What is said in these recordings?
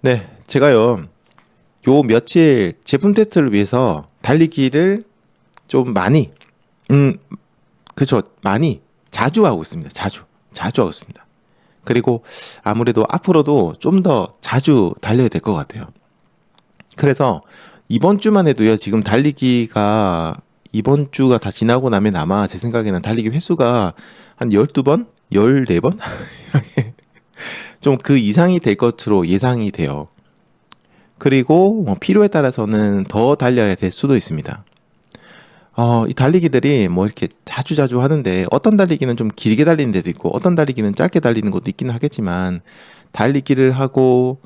네, 제가요, 요 며칠 제품 테스트를 위해서 달리기를 좀 많이, 음, 그쵸, 많이, 자주 하고 있습니다. 자주 하고 있습니다. 그리고 아무래도 앞으로도 좀 더 자주 달려야 될 것 같아요. 그래서 이번 주만 해도요, 지금 달리기가, 이번 주가 다 지나고 나면 아마 제 생각에는 달리기 횟수가 한 12번? 14번? 좀 그 이상이 될 것으로 예상이 돼요. 그리고 뭐 필요에 따라서는 더 달려야 될 수도 있습니다. 이 달리기들이 뭐 이렇게 자주자주 하는데 어떤 달리기는 좀 길게 달리는 데도 있고 어떤 달리기는 짧게 달리는 것도 있기는 하겠지만 달리기를 하고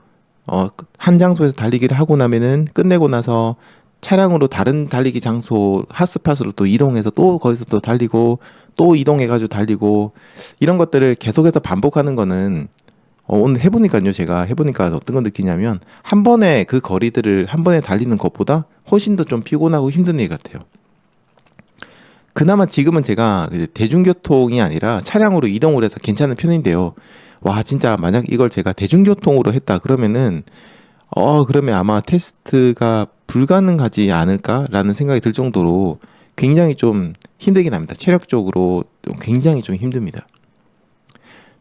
한 장소에서 달리기를 하고 나면은 끝내고 나서 차량으로 다른 달리기 장소 핫스팟으로 또 이동해서 또 거기서 또 달리고 또 이동해가지고 달리고 이런 것들을 계속해서 반복하는 거는 오늘 해보니까요, 제가 해보니까 어떤 걸 느끼냐면, 한 번에 그 거리들을 한 번에 달리는 것보다 훨씬 더 좀 피곤하고 힘든 일 같아요. 그나마 지금은 제가 이제 대중교통이 아니라 차량으로 이동을 해서 괜찮은 편인데요. 와, 진짜 만약 이걸 제가 대중교통으로 했다 그러면은, 그러면 아마 테스트가 불가능하지 않을까라는 생각이 들 정도로 굉장히 좀 힘들긴 합니다. 체력적으로 굉장히 좀 힘듭니다.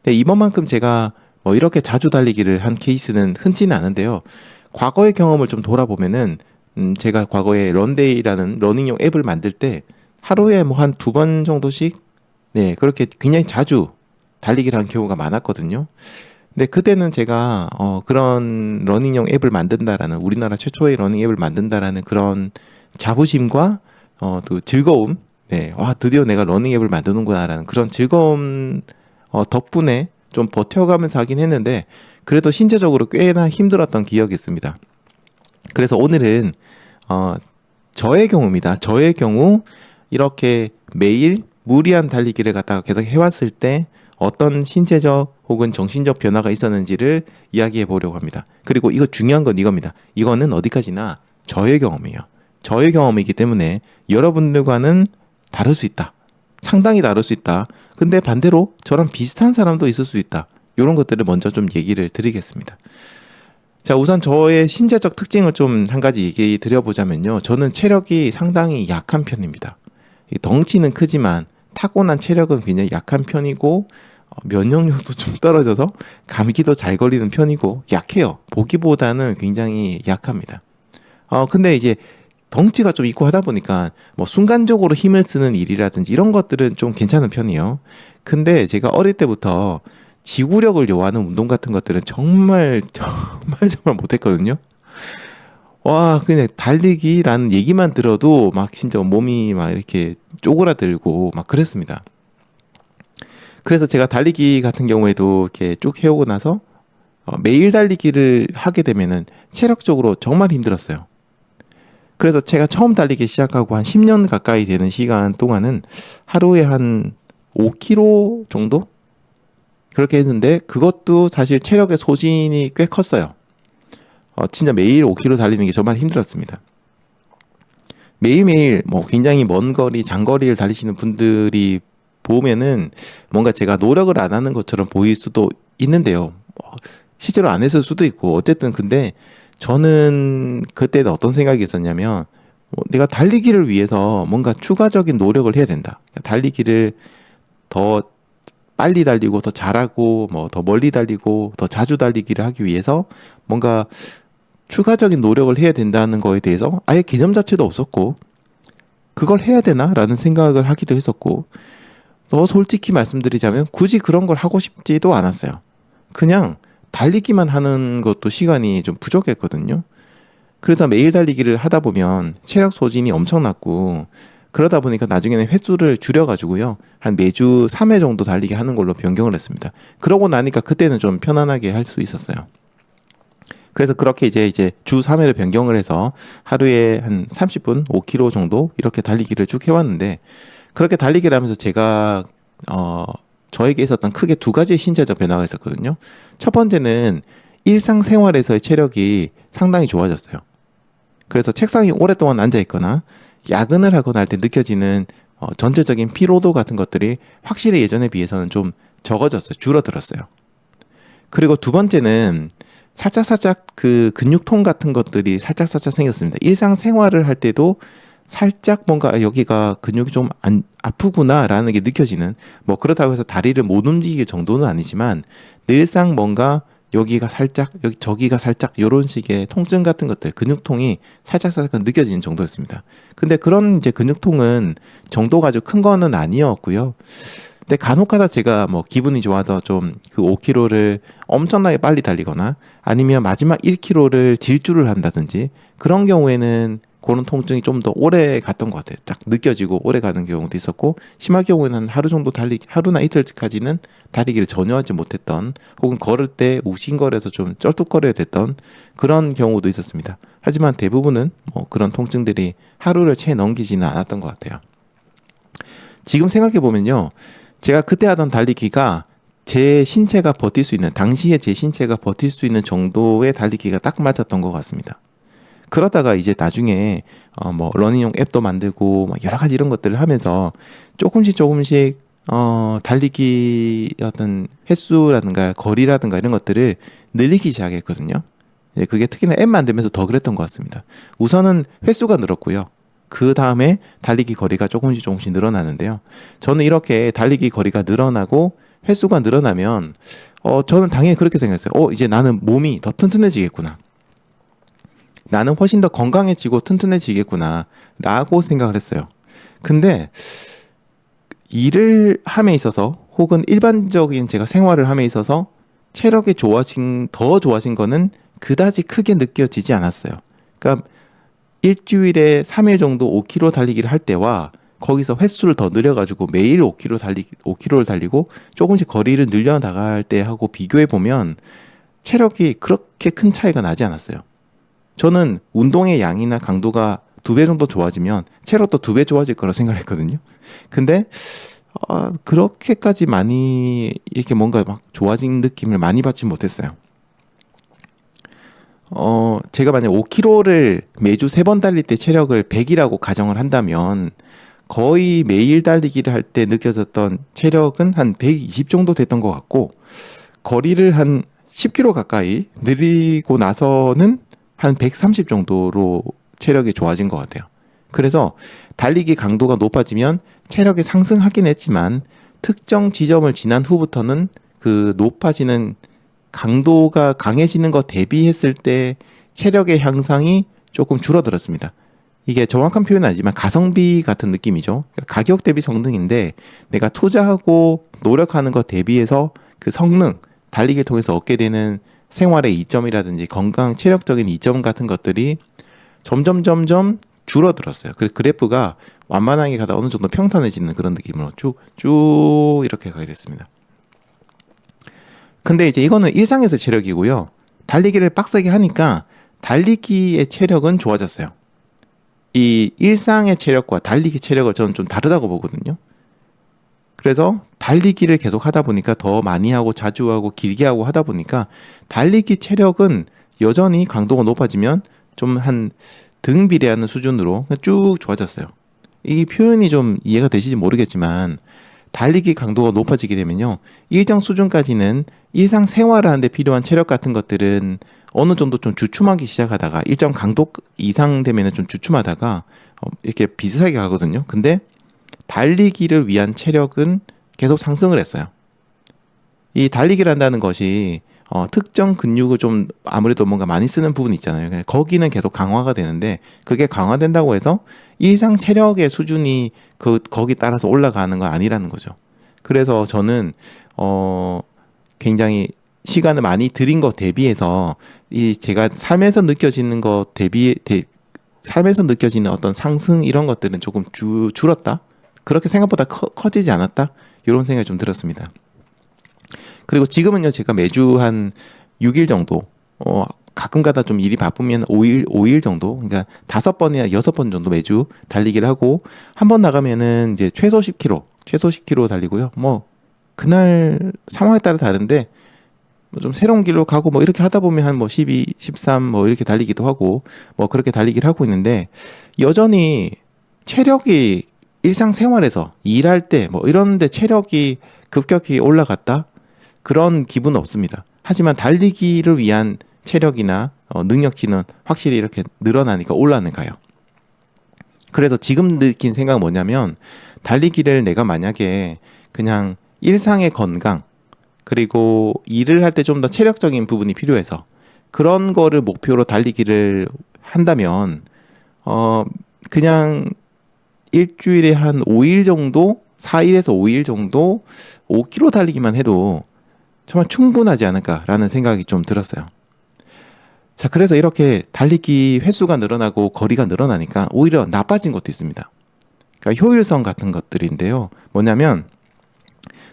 네, 이번만큼 제가 뭐 이렇게 자주 달리기를 한 케이스는 흔치는 않은데요. 과거의 경험을 좀 돌아보면은 제가 과거에 런데이라는 러닝용 앱을 만들 때 하루에 뭐 한 두 번 정도씩 네, 그렇게 굉장히 자주 달리기를 한 경우가 많았거든요. 근데 그때는 제가 그런 러닝용 앱을 만든다라는 우리나라 최초의 러닝 앱을 만든다라는 그런 자부심과 또 즐거움, 네, 와 드디어 내가 러닝 앱을 만드는구나라는 그런 즐거움 덕분에 좀 버텨가면서 하긴 했는데 그래도 신체적으로 꽤나 힘들었던 기억이 있습니다. 그래서 오늘은 저의 경우입니다. 저의 경우 이렇게 매일 무리한 달리기를 갖다가 계속 해왔을 때 어떤 신체적 혹은 정신적 변화가 있었는지를 이야기해 보려고 합니다. 그리고 이거 중요한 건 이겁니다. 이거는 어디까지나 저의 경험이에요. 저의 경험이기 때문에 여러분들과는 다를 수 있다. 상당히 다를 수 있다. 근데 반대로 저랑 비슷한 사람도 있을 수 있다. 이런 것들을 먼저 좀 얘기를 드리겠습니다. 자, 우선 저의 신체적 특징을 좀 한 가지 얘기 드려보자면요. 저는 체력이 상당히 약한 편입니다. 덩치는 크지만 타고난 체력은 굉장히 약한 편이고 면역력도 좀 떨어져서 감기도 잘 걸리는 편이고 약해요. 보기보다는 굉장히 약합니다. 근데 이제 덩치가 좀 있고 하다 보니까 뭐 순간적으로 힘을 쓰는 일이라든지 이런 것들은 좀 괜찮은 편이에요. 근데 제가 어릴 때부터 지구력을 요하는 운동 같은 것들은 정말 정말 못했거든요. 와, 그냥 달리기라는 얘기만 들어도 막 진짜 몸이 막 이렇게 쪼그라들고 막 그랬습니다. 그래서 제가 달리기 같은 경우에도 이렇게 쭉 해오고 나서 매일 달리기를 하게 되면은 체력적으로 정말 힘들었어요. 그래서 제가 처음 달리기 시작하고 한 10년 가까이 되는 시간 동안은 하루에 한 5km 정도? 그렇게 했는데 그것도 사실 체력의 소진이 꽤 컸어요. 진짜 매일 5km 달리는 게 정말 힘들었습니다. 매일매일 뭐 굉장히 먼 거리, 장거리를 달리시는 분들이 보면은 뭔가 제가 노력을 안 하는 것처럼 보일 수도 있는데요. 실제로 안 했을 수도 있고 어쨌든 근데 저는 그때는 어떤 생각이 있었냐면 내가 달리기를 위해서 뭔가 추가적인 노력을 해야 된다. 달리기를 더 빨리 달리고 더 잘하고 뭐 더 멀리 달리고 더 자주 달리기를 하기 위해서 뭔가 추가적인 노력을 해야 된다는 거에 대해서 아예 개념 자체도 없었고 그걸 해야 되나라는 생각을 하기도 했었고 더 솔직히 말씀드리자면 굳이 그런 걸 하고 싶지도 않았어요. 그냥 달리기만 하는 것도 시간이 좀 부족했거든요. 그래서 매일 달리기를 하다 보면 체력 소진이 엄청났고 그러다 보니까 나중에는 횟수를 줄여가지고요. 한 매주 3회 정도 달리기 하는 걸로 변경을 했습니다. 그러고 나니까 그때는 좀 편안하게 할 수 있었어요. 그래서 그렇게 이제 주 3회를 변경을 해서 하루에 한 30분, 5km 정도 이렇게 달리기를 쭉 해왔는데 그렇게 달리기를 하면서 제가 저에게 있었던 크게 두 가지의 신체적 변화가 있었거든요. 첫 번째는 일상생활에서의 체력이 상당히 좋아졌어요. 그래서 책상에 오랫동안 앉아 있거나 야근을 하거나 할 때 느껴지는 전체적인 피로도 같은 것들이 확실히 예전에 비해서는 좀 적어졌어요. 줄어들었어요. 그리고 두 번째는 살짝살짝 그 근육통 같은 것들이 살짝살짝 생겼습니다. 일상생활을 할 때도 살짝 뭔가 여기가 근육이 좀 아프구나라는 게 느껴지는, 뭐 그렇다고 해서 다리를 못 움직일 정도는 아니지만 늘상 뭔가 여기가 살짝 여기 저기가 살짝 이런 식의 통증 같은 것들, 근육통이 살짝살짝 느껴지는 정도였습니다. 근데 그런 이제 근육통은 정도가 아주 큰 거는 아니었고요. 근데 간혹가다 제가 뭐 기분이 좋아서 좀 그 5km를 엄청나게 빨리 달리거나 아니면 마지막 1km를 질주를 한다든지 그런 경우에는 그런 통증이 좀 더 오래 갔던 것 같아요. 딱 느껴지고 오래 가는 경우도 있었고, 심할 경우에는 하루 정도 하루나 이틀까지는 달리기를 전혀 하지 못했던, 혹은 걸을 때 우신거려서 좀 쩔뚝거려야 됐던 그런 경우도 있었습니다. 하지만 대부분은 뭐 그런 통증들이 하루를 채 넘기지는 않았던 것 같아요. 지금 생각해 보면요, 제가 그때 하던 달리기가 제 신체가 버틸 수 있는, 당시에 제 신체가 버틸 수 있는 정도의 달리기가 딱 맞았던 것 같습니다. 그러다가 이제 나중에 뭐 러닝용 앱도 만들고 뭐 여러 가지 이런 것들을 하면서 조금씩 달리기 어떤 횟수라든가 거리라든가 이런 것들을 늘리기 시작했거든요. 예, 그게 특히나 앱 만들면서 더 그랬던 것 같습니다. 우선은 횟수가 늘었고요. 그 다음에 달리기 거리가 조금씩 늘어나는데요. 저는 이렇게 달리기 거리가 늘어나고 횟수가 늘어나면 저는 당연히 그렇게 생각했어요. 이제 나는 몸이 더 튼튼해지겠구나. 나는 훨씬 더 건강해지고 튼튼해지겠구나 라고 생각을 했어요. 근데 일을 함에 있어서 혹은 일반적인 제가 생활을 함에 있어서 체력이 더 좋아진 거는 그다지 크게 느껴지지 않았어요. 그러니까 일주일에 3일 정도 5km 달리기를 할 때와 거기서 횟수를 더 늘려가지고 매일 5km를 달리고 조금씩 거리를 늘려나갈 때하고 비교해 보면 체력이 그렇게 큰 차이가 나지 않았어요. 저는 운동의 양이나 강도가 2배 정도 좋아지면 체력도 2배 좋아질 거라 생각했거든요. 근데 그렇게까지 많이 이렇게 뭔가 막 좋아진 느낌을 많이 받지 못했어요. 제가 만약 5km를 매주 3번 달릴 때 체력을 100이라고 가정을 한다면 거의 매일 달리기를 할 때 느껴졌던 체력은 한 120 정도 됐던 것 같고, 거리를 한 10km 가까이 늘리고 나서는 한 130 정도로 체력이 좋아진 것 같아요. 그래서 달리기 강도가 높아지면 체력이 상승하긴 했지만 특정 지점을 지난 후부터는 그 높아지는 강도가 강해지는 것 대비했을 때 체력의 향상이 조금 줄어들었습니다. 이게 정확한 표현은 아니지만 가성비 같은 느낌이죠. 그러니까 가격 대비 성능인데 내가 투자하고 노력하는 것 대비해서 그 성능, 달리기를 통해서 얻게 되는 생활의 이점이라든지 건강, 체력적인 이점 같은 것들이 점점 줄어들었어요. 그래서 그래프가 완만하게 가다 어느 정도 평탄해지는 그런 느낌으로 쭉 이렇게 가게 됐습니다. 근데 이제 이거는 일상에서 체력이고요. 달리기를 빡세게 하니까 달리기의 체력은 좋아졌어요. 이 일상의 체력과 달리기 체력을 저는 좀 다르다고 보거든요. 그래서 달리기를 계속 하다 보니까 더 많이 하고 자주 하고 길게 하고 하다 보니까 달리기 체력은 여전히 강도가 높아지면 좀 한 등 비례하는 수준으로 쭉 좋아졌어요. 이 표현이 좀 이해가 되시지 모르겠지만 달리기 강도가 높아지게 되면요, 일정 수준까지는 일상생활을 하는데 필요한 체력 같은 것들은 어느 정도 좀 주춤하기 시작하다가 일정 강도 이상 되면 좀 주춤하다가 이렇게 비슷하게 가거든요. 근데 달리기를 위한 체력은 계속 상승을 했어요. 이 달리기를 한다는 것이 특정 근육을 좀 아무래도 뭔가 많이 쓰는 부분이 있잖아요. 거기는 계속 강화가 되는데 그게 강화된다고 해서 일상 체력의 수준이 거기 따라서 올라가는 건 아니라는 거죠. 그래서 저는 굉장히 시간을 많이 들인 것 대비해서 이 제가 삶에서 느껴지는 것 삶에서 느껴지는 어떤 상승 이런 것들은 조금 줄었다. 그렇게 생각보다 커지지 않았다. 이런 생각이 좀 들었습니다. 그리고 지금은요, 제가 매주 한 6일 정도, 가끔 가다 좀 일이 바쁘면 5일 정도, 그러니까 5번이나 6번 정도 매주 달리기를 하고, 한 번 나가면은 이제 최소 10km 달리고요. 뭐, 그날 상황에 따라 다른데, 뭐 좀 새로운 길로 가고 뭐 이렇게 하다 보면 한 뭐 12, 13 뭐 이렇게 달리기도 하고, 뭐 그렇게 달리기를 하고 있는데, 여전히 체력이 일상생활에서 일할 때 뭐 이런데 체력이 급격히 올라갔다? 그런 기분은 없습니다. 하지만 달리기를 위한 체력이나 능력치는 확실히 이렇게 늘어나니까 올라는 가요. 그래서 지금 느낀 생각은 뭐냐면 달리기를 내가 만약에 그냥 일상의 건강 그리고 일을 할 때 좀 더 체력적인 부분이 필요해서 그런 거를 목표로 달리기를 한다면 그냥 일주일에 한 5일 정도 4일에서 5일 정도 5km 달리기만 해도 정말 충분하지 않을까라는 생각이 좀 들었어요. 자, 그래서 이렇게 달리기 횟수가 늘어나고 거리가 늘어나니까 오히려 나빠진 것도 있습니다. 그러니까 효율성 같은 것들인데요. 뭐냐면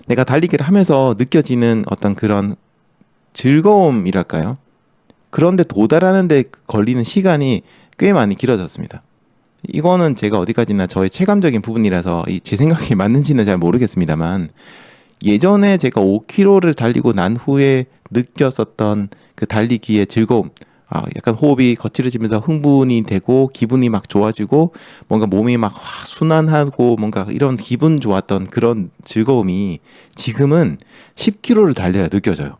내가 달리기를 하면서 느껴지는 어떤 그런 즐거움이랄까요? 그런데 도달하는 데 걸리는 시간이 꽤 많이 길어졌습니다. 이거는 제가 어디까지나 저의 체감적인 부분이라서 제 생각이 맞는지는 잘 모르겠습니다만 예전에 제가 5km를 달리고 난 후에 느꼈었던 그 달리기의 즐거움, 약간 호흡이 거칠어지면서 흥분이 되고 기분이 막 좋아지고 뭔가 몸이 막 순환하고 뭔가 이런 기분 좋았던 그런 즐거움이 지금은 10km를 달려야 느껴져요.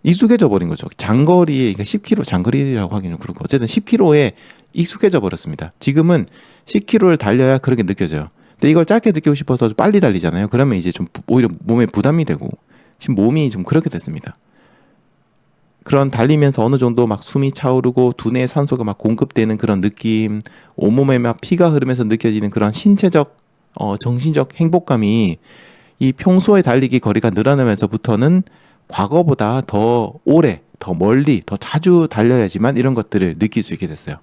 익숙해져 버린 거죠. 장거리에, 그러니까 10km, 장거리라고 하기는 그렇고 어쨌든 10km에 익숙해져 버렸습니다. 지금은 10km를 달려야 그렇게 느껴져요. 근데 이걸 짧게 느끼고 싶어서 빨리 달리잖아요. 그러면 이제 좀 오히려 몸에 부담이 되고 지금 몸이 좀 그렇게 됐습니다. 그런 달리면서 어느 정도 막 숨이 차오르고 두뇌에 산소가 막 공급되는 그런 느낌, 온몸에 막 피가 흐르면서 느껴지는 그런 신체적, 정신적 행복감이 이 평소에 달리기 거리가 늘어나면서부터는 과거보다 더 오래, 더 멀리, 더 자주 달려야지만 이런 것들을 느낄 수 있게 됐어요.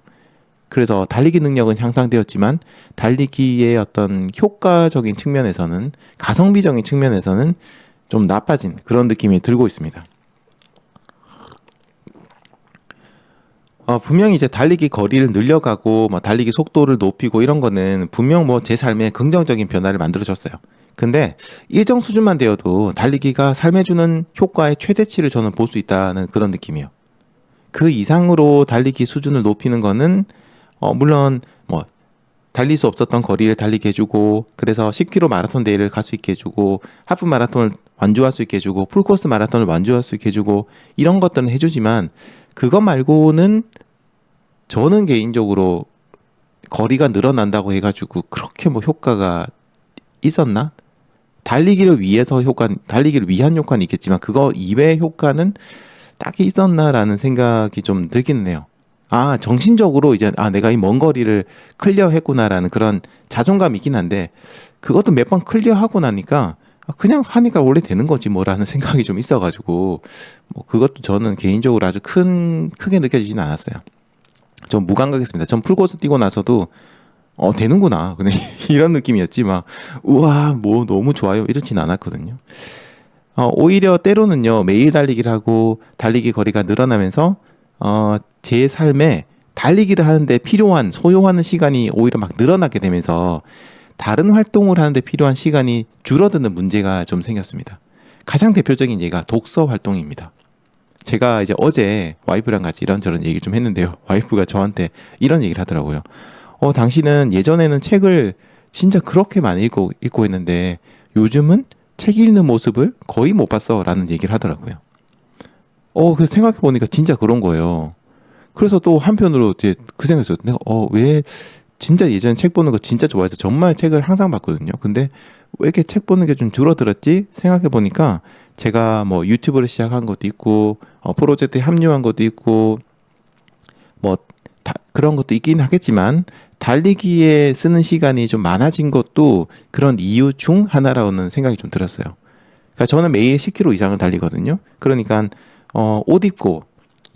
그래서 달리기 능력은 향상되었지만 달리기의 어떤 효과적인 측면에서는 가성비적인 측면에서는 좀 나빠진 그런 느낌이 들고 있습니다. 분명히 이제 달리기 거리를 늘려가고 뭐 달리기 속도를 높이고 이런 거는 분명 뭐 제 삶에 긍정적인 변화를 만들어줬어요. 근데 일정 수준만 되어도 달리기가 삶에 주는 효과의 최대치를 저는 볼 수 있다는 그런 느낌이에요. 그 이상으로 달리기 수준을 높이는 거는 물론 뭐 달릴 수 없었던 거리를 달리게 해주고 그래서 10km 마라톤 대회를 갈 수 있게 해주고 하프 마라톤을 완주할 수 있게 해주고 풀코스 마라톤을 완주할 수 있게 해주고 이런 것들은 해주지만 그것 말고는 저는 개인적으로 거리가 늘어난다고 해가지고 그렇게 뭐 효과가 있었나? 달리기를 위해서 달리기를 위한 효과는 있겠지만 그거 이외의 효과는 딱히 있었나라는 생각이 좀 들기는 해요. 정신적으로 이제 내가 이 먼 거리를 클리어했구나라는 그런 자존감이 있긴 한데 그것도 몇 번 클리어하고 나니까 그냥 하니까 원래 되는 거지 뭐라는 생각이 좀 있어가지고 뭐 그것도 저는 개인적으로 아주 크게 느껴지진 않았어요. 좀 무감각했습니다. 전 풀코스 뛰고 나서도 되는구나 그냥 이런 느낌이었지 막 우와 뭐 너무 좋아요 이렇진 않았거든요. 오히려 때로는요 매일 달리기를 하고 달리기 거리가 늘어나면서 제 삶에 달리기를 하는데 필요한 소요하는 시간이 오히려 막 늘어나게 되면서 다른 활동을 하는데 필요한 시간이 줄어드는 문제가 좀 생겼습니다. 가장 대표적인 예가 독서 활동입니다. 제가 이제 어제 와이프랑 같이 이런저런 얘기를 좀 했는데요. 와이프가 저한테 이런 얘기를 하더라고요. 당신은 예전에는 책을 진짜 그렇게 많이 읽고 했는데 요즘은 책 읽는 모습을 거의 못 봤어 라는 얘기를 하더라고요. 그래서 생각해보니까 진짜 그런 거예요. 그래서 또 한편으로 이제 그 생각이 들었어요. 내가 왜 진짜 예전에 책 보는 거 진짜 좋아해서 정말 책을 항상 봤거든요. 근데 왜 이렇게 책 보는 게 좀 줄어들었지? 생각해보니까 제가 뭐 유튜브를 시작한 것도 있고 프로젝트에 합류한 것도 있고 뭐 그런 것도 있긴 하겠지만 달리기에 쓰는 시간이 좀 많아진 것도 그런 이유 중 하나라는 생각이 좀 들었어요. 그러니까 저는 매일 10km 이상을 달리거든요. 그러니까 옷 입고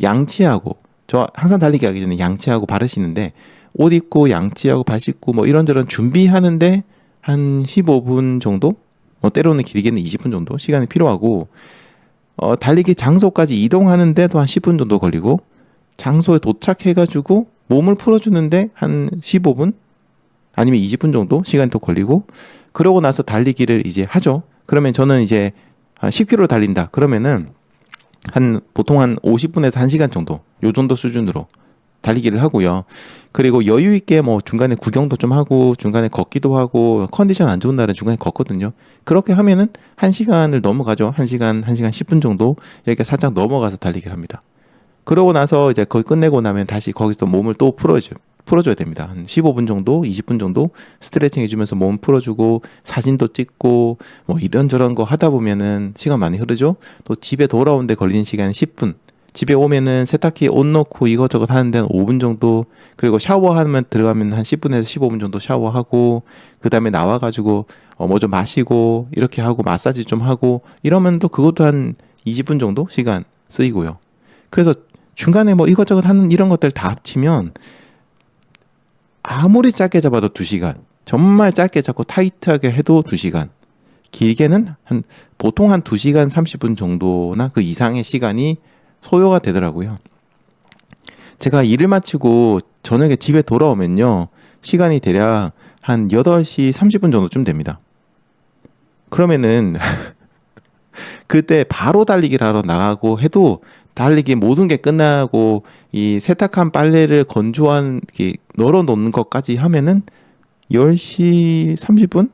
양치하고 저 항상 달리기 하기 전에 양치하고 발을 씻는데 옷 입고 양치하고 발 씻고 뭐 이런저런 준비하는데 한 15분 정도? 때로는 길게는 20분 정도 시간이 필요하고 달리기 장소까지 이동하는데도 한 10분 정도 걸리고 장소에 도착해가지고 몸을 풀어주는데 한 15분 아니면 20분 정도 시간이 더 걸리고 그러고 나서 달리기를 이제 하죠. 그러면 저는 이제 한 10km 달린다. 그러면은 보통 한 50분에서 1시간 정도 요 정도 수준으로 달리기를 하고요. 그리고 여유 있게 뭐 중간에 구경도 좀 하고 중간에 걷기도 하고 컨디션 안 좋은 날은 중간에 걷거든요. 그렇게 하면은 1시간을 넘어가죠. 1시간 10분 정도 이렇게 살짝 넘어가서 달리기를 합니다. 그러고 나서 이제 거의 끝내고 나면 다시 거기서 몸을 또 풀어줘야 됩니다. 한 15분 정도, 20분 정도 스트레칭 해주면서 몸 풀어주고 사진도 찍고 뭐 이런저런 거 하다 보면은 시간 많이 흐르죠. 또 집에 돌아오는데 걸리는 시간은 10분. 집에 오면은 세탁기에 옷 넣고 이것저것 하는데 한 5분 정도, 그리고 샤워하면 들어가면 한 10분에서 15분 정도 샤워하고, 그 다음에 나와가지고 뭐 좀 마시고 이렇게 하고 마사지 좀 하고 이러면 또 그것도 한 20분 정도 시간 쓰이고요. 그래서 중간에 뭐 이것저것 하는 이런 것들 다 합치면 아무리 짧게 잡아도 2시간, 정말 짧게 잡고 타이트하게 해도 2시간, 길게는 보통 한 2시간 30분 정도나 그 이상의 시간이 소요가 되더라고요. 제가 일을 마치고 저녁에 집에 돌아오면요, 시간이 대략 한 8시 30분 정도쯤 됩니다. 그러면은 그때 바로 달리기를 하러 나가고 해도 달리기 모든 게 끝나고 이 세탁한 빨래를 건조한 널어 놓는 것까지 하면은 10시 30분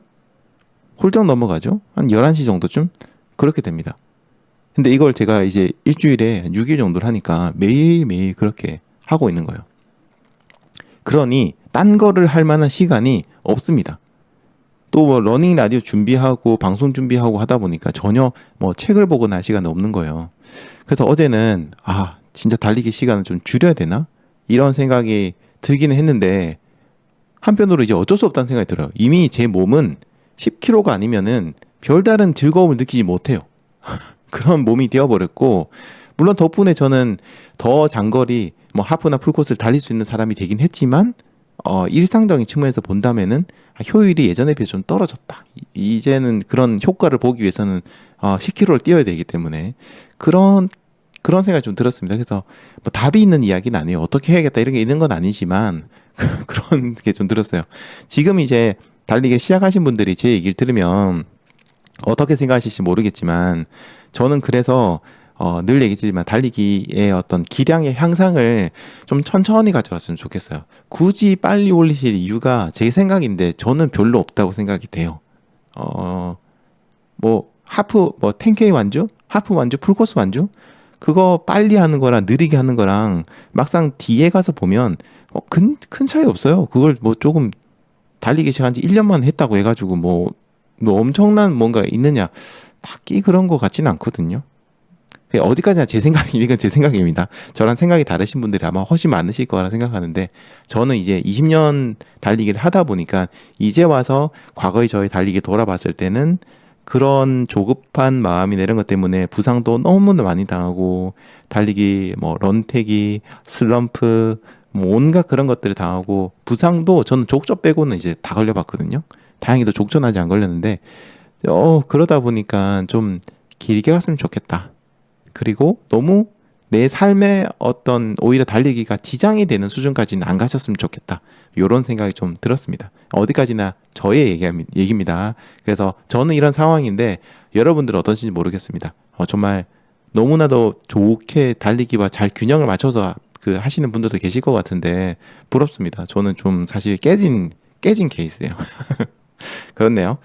훌쩍 넘어가죠. 한 11시 정도쯤 그렇게 됩니다. 근데 이걸 제가 이제 일주일에 6일 정도를 하니까 매일매일 그렇게 하고 있는 거예요. 그러니 딴 거를 할 만한 시간이 없습니다. 또 뭐 러닝 라디오 준비하고 방송 준비하고 하다 보니까 전혀 뭐 책을 보거나 할 시간이 없는 거예요. 그래서 어제는 진짜 달리기 시간을 좀 줄여야 되나? 이런 생각이 들기는 했는데 한편으로 이제 어쩔 수 없다는 생각이 들어요. 이미 제 몸은 10kg가 아니면은 별다른 즐거움을 느끼지 못해요. 그런 몸이 되어버렸고, 물론 덕분에 저는 더 장거리 뭐 하프나 풀코스를 달릴 수 있는 사람이 되긴 했지만 일상적인 측면에서 본다면은 효율이 예전에 비해 좀 떨어졌다. 이제는 그런 효과를 보기 위해서는 10km를 뛰어야 되기 때문에 그런 생각이 좀 들었습니다. 그래서 뭐 답이 있는 이야기는 아니에요. 어떻게 해야겠다 이런 게 있는 건 아니지만 그런 게 좀 들었어요. 지금 이제 달리기 시작하신 분들이 제 얘기를 들으면 어떻게 생각하실지 모르겠지만, 저는 그래서 늘 얘기지만 달리기의 어떤 기량의 향상을 좀 천천히 가져갔으면 좋겠어요. 굳이 빨리 올리실 이유가 제 생각인데 저는 별로 없다고 생각이 돼요. 뭐 하프 뭐 10K 완주, 하프 완주, 풀코스 완주, 그거 빨리 하는 거랑 느리게 하는 거랑 막상 뒤에 가서 보면 큰 차이 없어요. 그걸 뭐 조금 달리기 시작한 지 1년만 했다고 해가지고 뭐 엄청난 뭔가 있느냐, 딱히 그런 거 같지는 않거든요. 어디까지나 제 생각이, 이건 제 생각입니다. 저랑 생각이 다르신 분들이 아마 훨씬 많으실 거라 생각하는데, 저는 이제 20년 달리기를 하다 보니까 이제 와서 과거의 저의 달리기 돌아봤을 때는 그런 조급한 마음이나 이런 것 때문에 부상도 너무 많이 당하고, 달리기 뭐 런태기, 슬럼프 뭐 온갖 그런 것들을 당하고, 부상도 저는 족저 빼고는 이제 다 걸려봤거든요. 다행히도 족저는 아직 안 걸렸는데 그러다 보니까 좀 길게 갔으면 좋겠다. 그리고 너무 내 삶에 어떤 오히려 달리기가 지장이 되는 수준까지는 안 가셨으면 좋겠다. 이런 생각이 좀 들었습니다. 어디까지나 저의 얘기입니다. 그래서 저는 이런 상황인데 여러분들은 어떠신지 모르겠습니다. 정말 너무나도 좋게 달리기와 잘 균형을 맞춰서 하시는 분들도 계실 것 같은데 부럽습니다. 저는 좀 사실 깨진 케이스예요. 그렇네요.